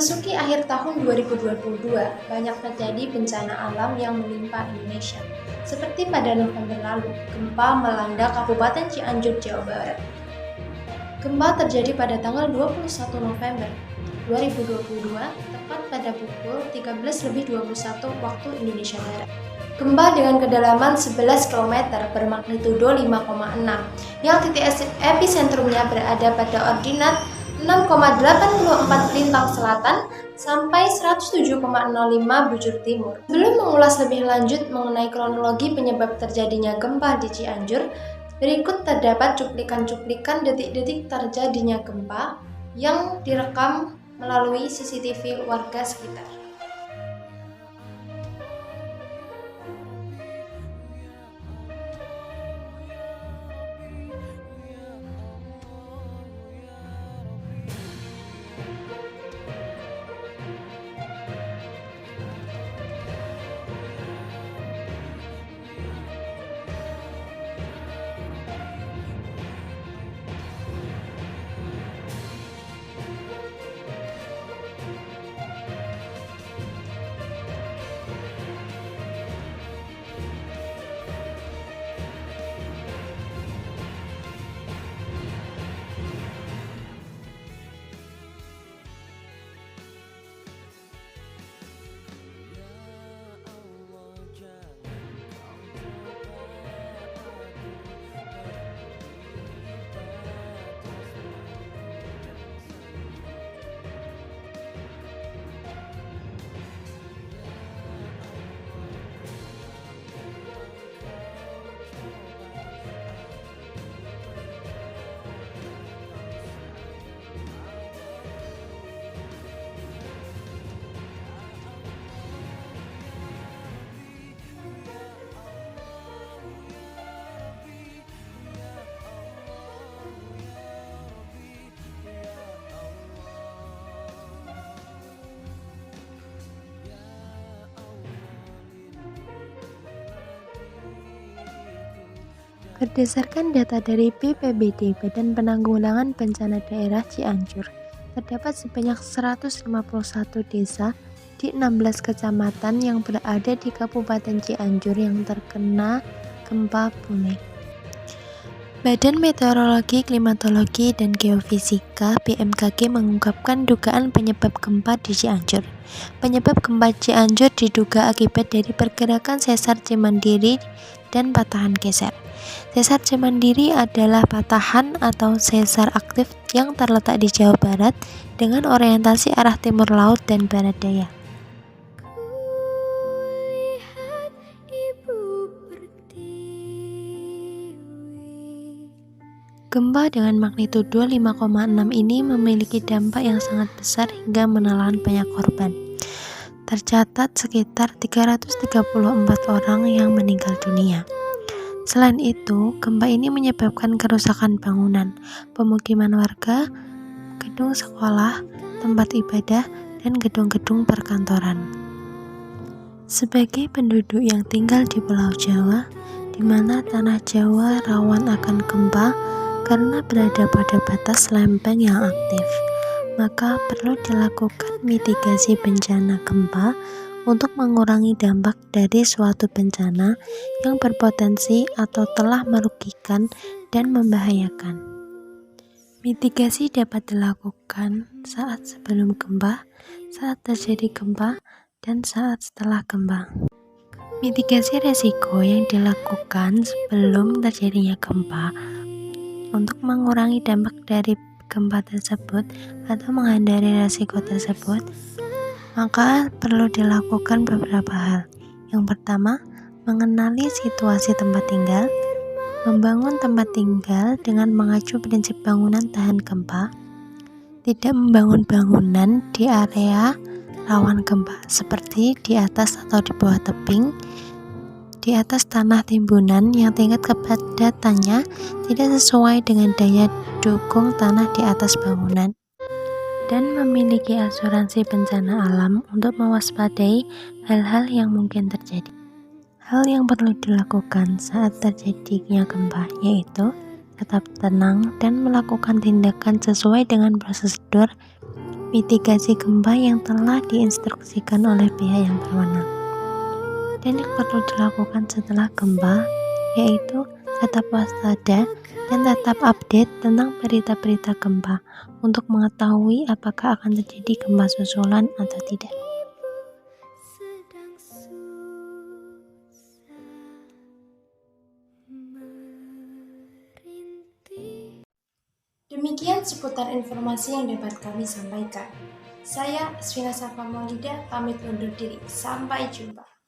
Memasuki akhir tahun 2022, banyak terjadi bencana alam yang menimpa Indonesia. Seperti pada November lalu, gempa melanda Kabupaten Cianjur, Jawa Barat. Gempa terjadi pada tanggal 21 November 2022, tepat pada pukul 13.21 waktu Indonesia Barat. Gempa dengan kedalaman 11 km bermagnitudo 5,6, yang titik episentrumnya berada pada ordinat 6,84 lintang selatan sampai 107,05 bujur timur. Sebelum mengulas lebih lanjut mengenai kronologi penyebab terjadinya gempa di Cianjur, berikut terdapat cuplikan-cuplikan detik-detik terjadinya gempa yang direkam melalui CCTV warga sekitar. Berdasarkan data dari BPBD, Badan Penanggulangan Bencana Daerah Cianjur, terdapat sebanyak 151 desa di 16 kecamatan yang berada di Kabupaten Cianjur yang terkena gempa bumi. Badan Meteorologi, Klimatologi, dan Geofisika (BMKG) mengungkapkan dugaan penyebab gempa di Cianjur. Penyebab gempa Cianjur diduga akibat dari pergerakan sesar Cimandiri dan patahan geser. Sesar Cimandiri adalah patahan atau sesar aktif yang terletak di Jawa Barat dengan orientasi arah timur laut dan barat daya. Gempa dengan magnitudo 5,6 ini memiliki dampak yang sangat besar hingga menelan banyak korban. Tercatat sekitar 334 orang yang meninggal dunia. Selain itu, gempa ini menyebabkan kerusakan bangunan, pemukiman warga, gedung sekolah, tempat ibadah, dan gedung-gedung perkantoran. Sebagai penduduk yang tinggal di Pulau Jawa, di mana tanah Jawa rawan akan gempa karena berada pada batas lempeng yang aktif, maka perlu dilakukan mitigasi bencana gempa untuk mengurangi dampak dari suatu bencana yang berpotensi atau telah merugikan dan membahayakan. Mitigasi dapat dilakukan saat sebelum gempa, saat terjadi gempa, dan saat setelah gempa. Mitigasi resiko yang dilakukan sebelum terjadinya gempa untuk mengurangi dampak dari gempa tersebut atau menghindari resiko tersebut, maka perlu dilakukan beberapa hal. Yang pertama, mengenali situasi tempat tinggal, membangun tempat tinggal dengan mengacu prinsip bangunan tahan gempa, tidak membangun bangunan di area rawan gempa seperti di atas atau di bawah tebing, di atas tanah timbunan yang tingkat kepadatannya tidak sesuai dengan daya dukung tanah di atas bangunan, dan memiliki asuransi bencana alam untuk mewaspadai hal-hal yang mungkin terjadi. Hal yang perlu dilakukan saat terjadinya gempa yaitu tetap tenang dan melakukan tindakan sesuai dengan prosedur mitigasi gempa yang telah diinstruksikan oleh pihak yang berwenang. Dan yang perlu dilakukan setelah gempa yaitu tetap waspada dan tetap update tentang berita-berita gempa untuk mengetahui apakah akan terjadi gempa susulan atau tidak. Demikian seputar informasi yang dapat kami sampaikan. Saya Asvina Safa Maulida pamit undur diri. Sampai jumpa.